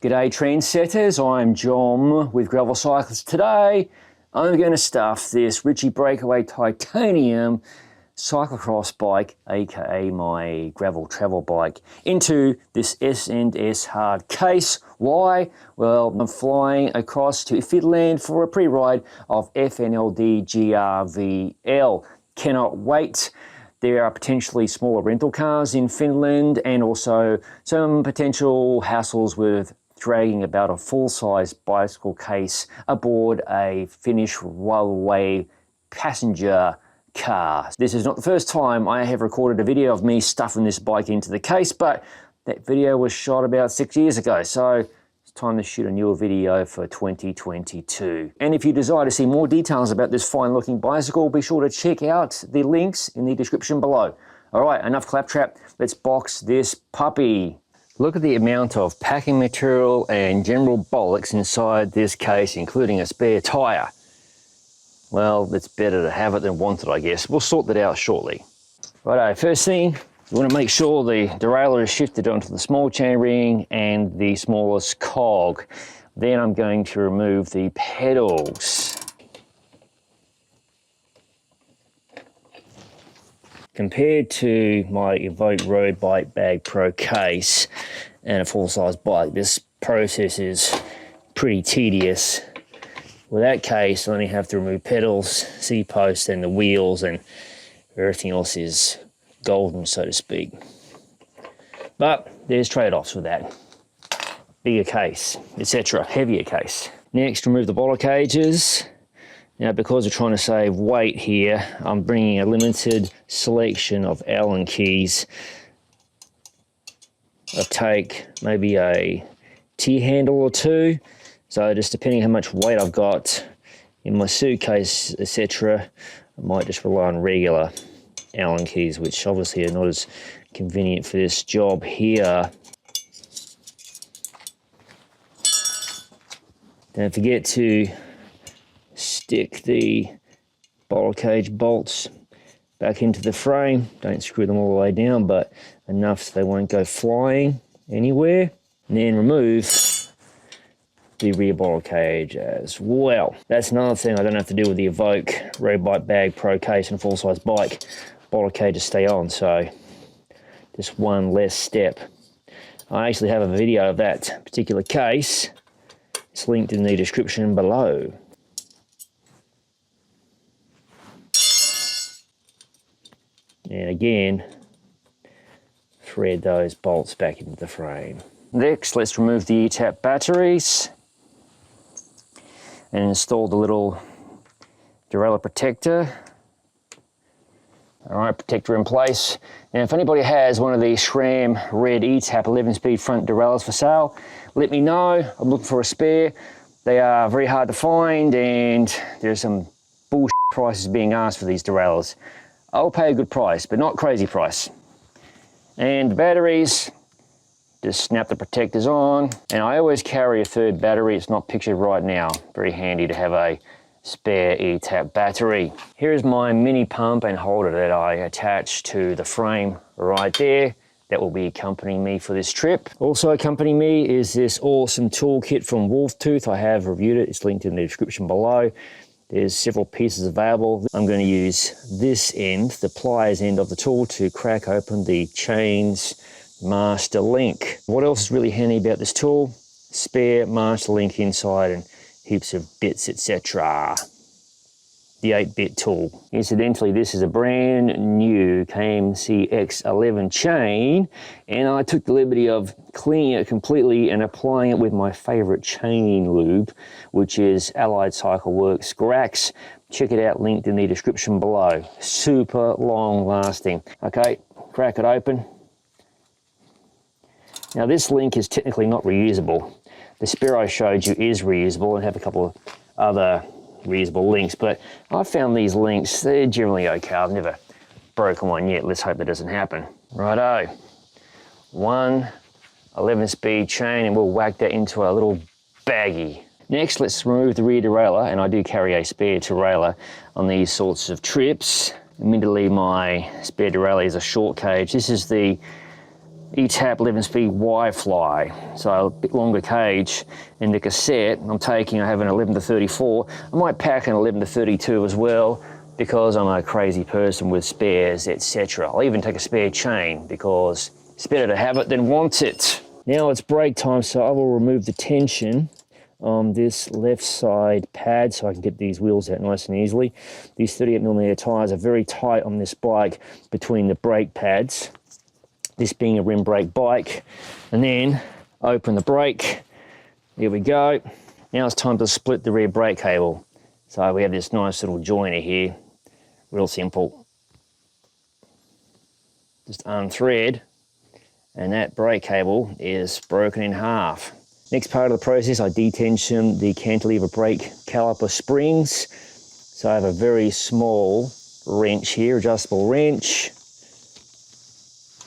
G'day trendsetters, I'm John with Gravel Cyclist. Today I'm going to stuff this Ritchey Breakaway Titanium cyclocross bike, aka my gravel travel bike, into this S&S hard case. Why? Well, I'm flying across to Finland for a pre-ride of FNLD GRVL. Cannot wait. There are potentially smaller rental cars in Finland and also some potential hassles with dragging about a full-size bicycle case aboard a Finnish railway passenger car. This is not the first time I have recorded a video of me stuffing this bike into the case, but that video was shot about 6 years ago, so it's time to shoot a newer video for 2022. And if you desire to see more details about this fine looking bicycle, be sure to check out the links in the description below. All right, enough claptrap, let's box this puppy. Look at the amount of packing material and general bollocks inside this case, including a spare tyre. Well, it's better to have it than want it, I guess. We'll sort that out shortly. Righto, first thing, you want to make sure the derailleur is shifted onto the small chain ring and the smallest cog. Then I'm going to remove the pedals. Compared to my Evoke Road Bike Bag Pro case and a full-size bike, this process is pretty tedious. With that case, I only have to remove pedals, seat posts and the wheels, and everything else is golden, so to speak. But there's trade-offs with that. Bigger case, etc., heavier case. Next, remove the bottle cages. Now, because we're trying to save weight here, I'm bringing a limited selection of Allen keys. I'll take maybe a T-handle or two. So just depending how much weight I've got in my suitcase, etc., I might just rely on regular Allen keys, which obviously are not as convenient for this job here. Don't forget to stick the bottle cage bolts back into the frame. Don't screw them all the way down, but enough so they won't go flying anywhere. And then remove the rear bottle cage as well. That's another thing I don't have to do with the Evoke Road Bike Bag Pro case and full-size bike. Bottle cages stay on, so just one less step. I actually have a video of that particular case. It's linked in the description below. And again, thread those bolts back into the frame. Next, let's remove the E-tap batteries and install the little derailleur protector. All right, protector in place. Now, if anybody has one of these SRAM red E-tap 11-speed front derailleurs for sale, let me know. I'm looking for a spare. They are very hard to find, and there's some bullshit prices being asked for these derailleurs. I'll pay a good price, but not crazy price. And the batteries, just snap the protectors on. And I always carry a third battery. It's not pictured right now. Very handy to have a spare E-tap battery. Here's my mini pump and holder that I attach to the frame right there. That will be accompanying me for this trip. Also accompanying me is this awesome toolkit from Wolftooth. I have reviewed it. It's linked in the description below. There's several pieces available. I'm going to use this end, the pliers end of the tool, to crack open the chain's master link. What else is really handy about this tool? Spare master link inside and heaps of bits, etc. The 8-bit tool. Incidentally, this is a brand new CX11 chain, and I took the liberty of cleaning it completely and applying it with my favorite chain lube, which is Allied Cycle Works Grax. Check it out, linked in the description below. Super long lasting. Okay, crack it open. Now, this link is technically not reusable. The spare I showed you is reusable and have a couple of other reusable links, but I found these links, they're generally okay. I've never broken one yet. Let's hope that doesn't happen. Righto, one 11-speed chain, and we'll whack that into a little baggie. Next, let's remove the rear derailleur, and I do carry a spare derailleur on these sorts of trips. Admittedly, my spare derailleur is a short cage. This is the ETAP 11-speed Y-Fly, so a bit longer cage. In the cassette, I have an 11 to 34. I might pack an 11 to 32 as well, because I'm a crazy person with spares, etc. I'll even take a spare chain, because it's better to have it than want it. Now it's brake time, so I will remove the tension on this left side pad so I can get these wheels out nice and easily. These 38mm tyres are very tight on this bike between the brake pads, this being a rim brake bike. And then open the brake. Here we go. Now it's time to split the rear brake cable. So we have this nice little joiner here, real simple. Just unthread, and that brake cable is broken in half. Next part of the process, I detension the cantilever brake caliper springs. So I have a very small wrench here, adjustable wrench.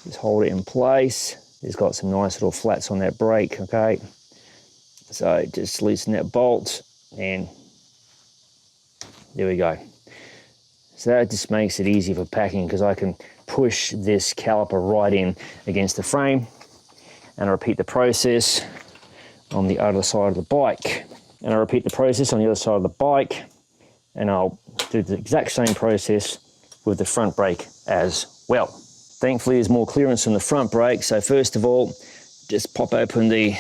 Just hold it in place. It's got some nice little flats on that brake, okay? So just loosen that bolt, and there we go. So that just makes it easier for packing, because I can push this caliper right in against the frame, and I repeat the process on the other side of the bike. And I repeat the process on the other side of the bike, and I'll do the exact same process with the front brake as well. Thankfully, there's more clearance on the front brake. So first of all, just pop open the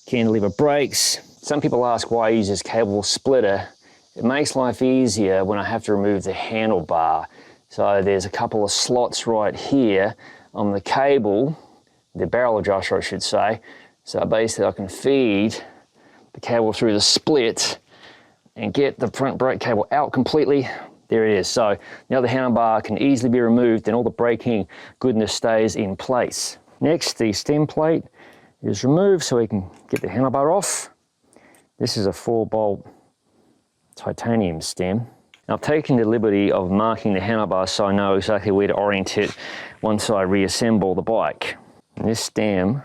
cantilever brakes. Some people ask why I use this cable splitter. It makes life easier when I have to remove the handlebar. So there's a couple of slots right here on the cable, the barrel adjuster I should say. So basically I can feed the cable through the split and get the front brake cable out completely. There it is. So now the handlebar can easily be removed and all the braking goodness stays in place. Next, the stem plate is removed so we can get the handlebar off. This is a 4-bolt titanium stem. Now, I've taken the liberty of marking the handlebar so I know exactly where to orient it once I reassemble the bike. And this stem,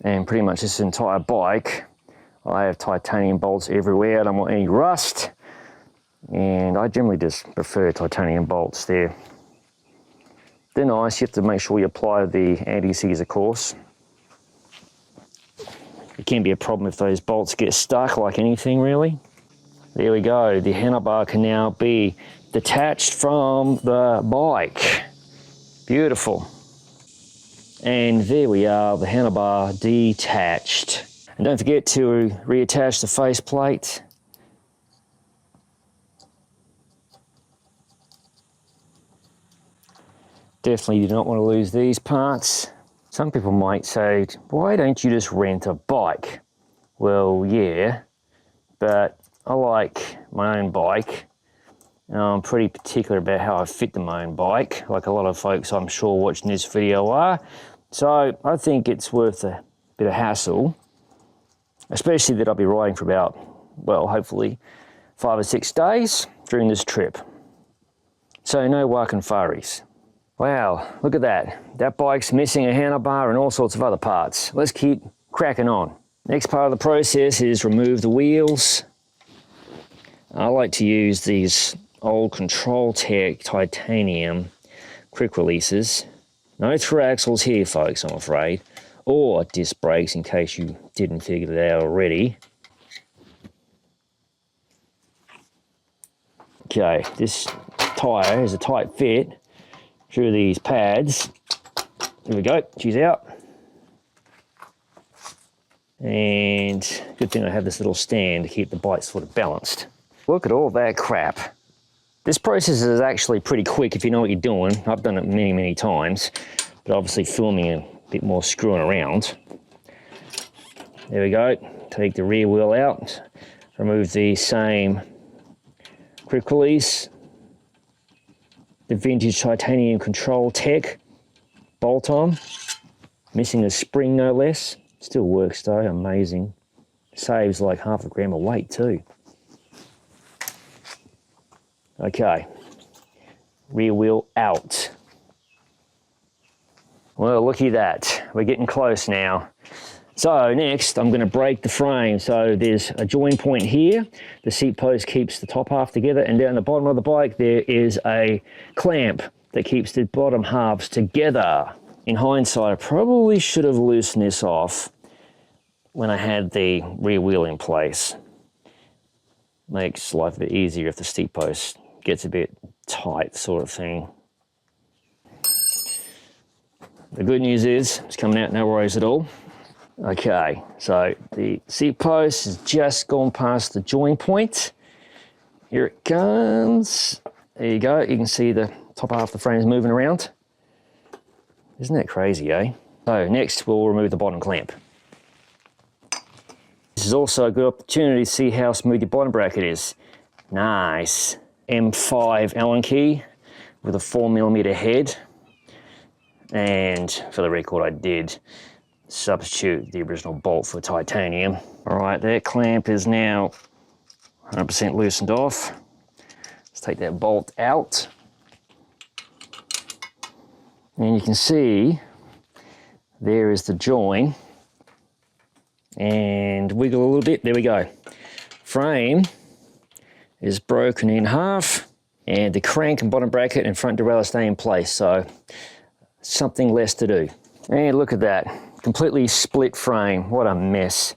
and pretty much this entire bike, I have titanium bolts everywhere. I don't want any rust. And I generally just prefer titanium bolts. They're nice. You have to make sure you apply the anti-seize, of course. It can be a problem if those bolts get stuck, like anything really. There we go. The handlebar can now be detached from the bike. Beautiful. And there we are, the handlebar detached. And don't forget to reattach the face plate. Definitely do not want to lose these parts. Some people might say, why don't you just rent a bike? Well, yeah, but I like my own bike. I'm pretty particular about how I fit my own bike, like a lot of folks I'm sure watching this video are. So I think it's worth a bit of hassle, especially that I'll be riding for about, well, hopefully 5 or 6 days during this trip. So no walking faries. Wow, look at that. That bike's missing a handlebar and all sorts of other parts. Let's keep cracking on. Next part of the process is remove the wheels. I like to use these old Control Tech titanium quick releases. No through axles here, folks, I'm afraid, or disc brakes in case you didn't figure it out already. Okay, this tyre is a tight fit through these pads. Here we go, she's out. And good thing I have this little stand to keep the bike sort of balanced. Look at all that crap. This process is actually pretty quick if you know what you're doing. I've done it many, many times, but obviously filming a bit more screwing around. There we go, take the rear wheel out, remove the same quick release, the vintage titanium Control Tech bolt on, missing a spring no less. Still works though, amazing. Saves like half a gram of weight too. Okay, rear wheel out. Well, looky at that, we're getting close now. So next, I'm going to brake the frame. So there's a join point here. The seat post keeps the top half together, and down the bottom of the bike there is a clamp that keeps the bottom halves together In hindsight, I probably should have loosened this off when I had the rear wheel in place. Makes life a bit easier if the seat post gets a bit tight, sort of thing. The good news is it's coming out, no worries at all. Okay, so the seat post has just gone past the join point. Here it comes. There you go. You can see the top half of the frame is moving around. Isn't that crazy, eh? So next we'll remove the bottom clamp. This is also a good opportunity to see how smooth your bottom bracket is. Nice. M5 Allen key with a 4mm head. And for the record, I did substitute the original bolt for titanium. All right, that clamp is now 100% loosened off. Let's take that bolt out. And you can see there is the join. And wiggle a little bit, there we go. Frame is broken in half, and the crank and bottom bracket and front derailleur stay in place, so something less to do. And look at that, completely split frame, what a mess.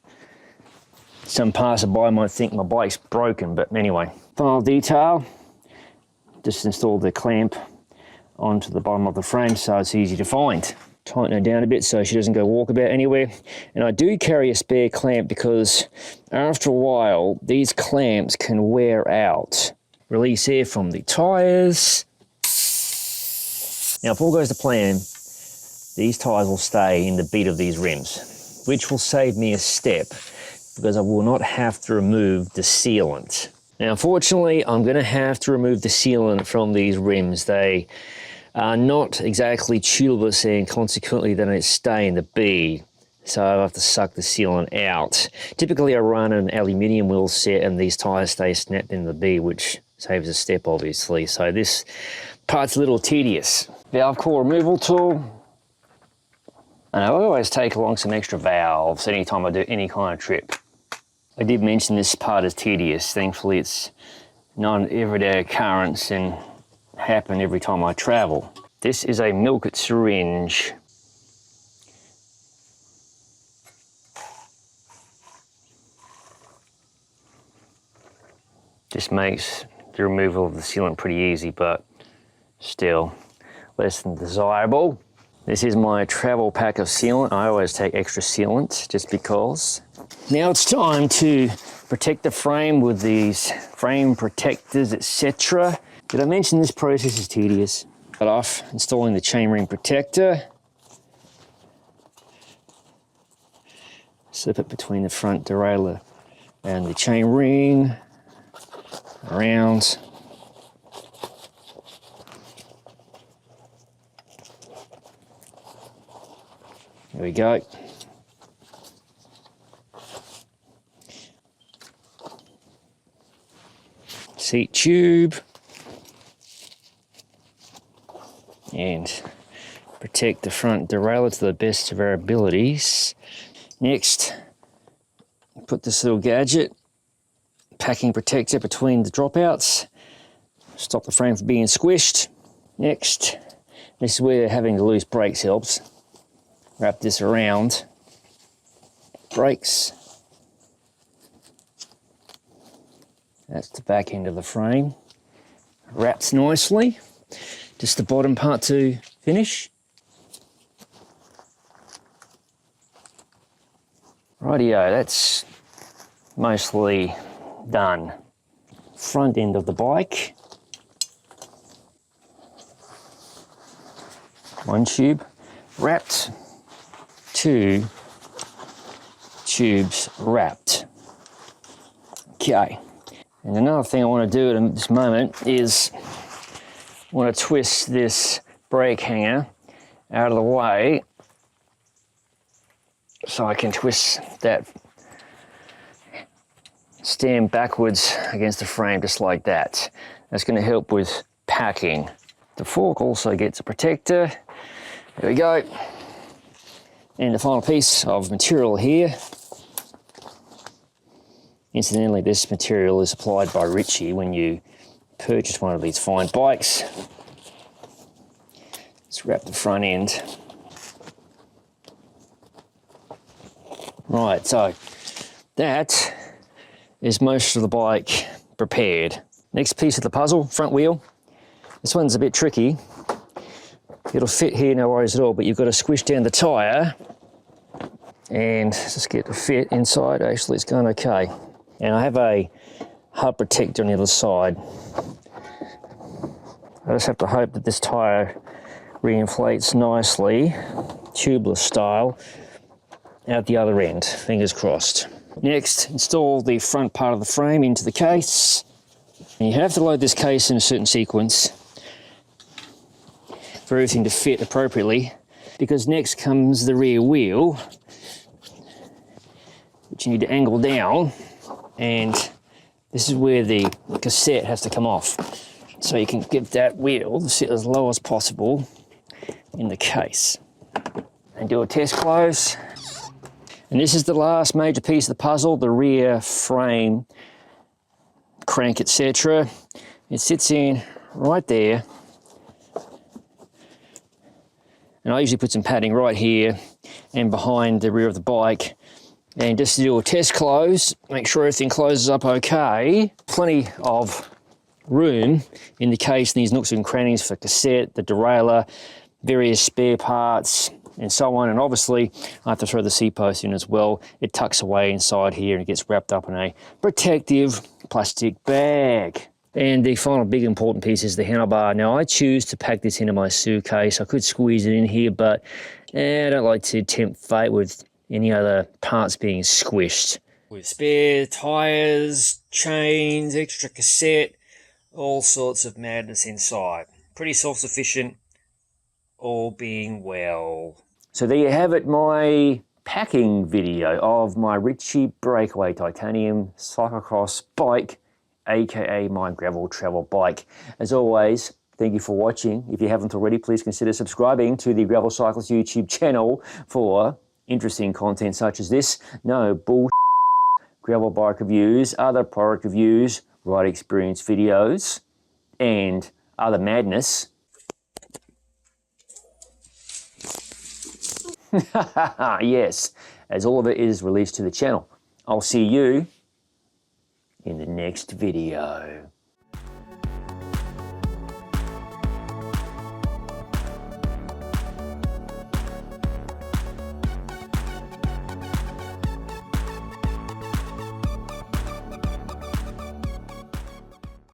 Some passerby might think my bike's broken, but anyway. Final detail, just install the clamp onto the bottom of the frame so it's easy to find. Tighten her down a bit so she doesn't go walkabout anywhere. And I do carry a spare clamp because after a while, these clamps can wear out. Release air from the tires. Now, if all goes to plan, these tires will stay in the bead of these rims, which will save me a step because I will not have to remove the sealant. Now, unfortunately, I'm gonna have to remove the sealant from these rims. They are not exactly tubeless, and consequently they don't stay in the bead, so I have to suck the sealant out. Typically I run an aluminium wheel set and these tires stay snapped in the bead, which saves a step obviously, so this part's a little tedious. Valve core removal tool, and I always take along some extra valves anytime I do any kind of trip. I did mention this part is tedious. Thankfully it's not an everyday occurrence and happen every time I travel. This is a milk syringe. This makes the removal of the sealant pretty easy, but still less than desirable. This is my travel pack of sealant. I always take extra sealant just because. Now it's time to protect the frame with these frame protectors, etc. Did I mention this process is tedious? Cut off, installing the chainring protector. Slip it between the front derailleur and the chain ring. Around. There we go. Seat tube. And protect the front derailleur to the best of our abilities. Next, put this little gadget, packing protector between the dropouts, stop the frame from being squished. Next, this is where having the loose brakes helps. Wrap this around brakes. That's the back end of the frame. Wraps nicely. Just the bottom part to finish. Rightio, that's mostly done. Front end of the bike. One tube wrapped, two tubes wrapped. Okay, and another thing I want to do at this moment is I want to twist this brake hanger out of the way so I can twist that stem backwards against the frame just like that. That's going to help with packing. The fork also gets a protector. There we go. And the final piece of material here. Incidentally, this material is supplied by Ritchey when you purchase one of these fine bikes. Let's wrap the front end Right, so that is most of the bike prepared. Next piece of the puzzle, front wheel. This one's a bit tricky. It'll fit here, no worries at all, but you've got to squish down the tyre and just get the fit inside. Actually, it's going okay. And I have a hub protector on the other side. I just have to hope that this tyre reinflates nicely, tubeless style, out the other end, fingers crossed. Next, install the front part of the frame into the case. And you have to load this case in a certain sequence for everything to fit appropriately, because next comes the rear wheel, which you need to angle down, and this is where the cassette has to come off. So you can get that wheel to sit as low as possible in the case. And do a test close. And this is the last major piece of the puzzle, the rear frame, crank, etc. It sits in right there. And I usually put some padding right here and behind the rear of the bike. And just to do a test close, make sure everything closes up okay. Plenty of room in the case in these nooks and crannies for cassette, the derailleur, various spare parts, and so on. And obviously, I have to throw the C-post in as well. It tucks away inside here and it gets wrapped up in a protective plastic bag. And the final big important piece is the handlebar. Now, I choose to pack this into my suitcase. I could squeeze it in here, but I don't like to tempt fate with any other parts being squished. With spare tyres, chains, extra cassette, all sorts of madness inside. Pretty self-sufficient, all being well. So there you have it, my packing video of my Ritchey Breakaway Titanium cyclocross bike, aka my gravel travel bike. As always, thank you for watching. If you haven't already, please consider subscribing to the Gravel Cyclist YouTube channel for interesting content such as this. No bull gravel bike reviews, other product reviews, ride experience videos, and other madness. Yes, as all of it is released to the channel. I'll see you in the next video.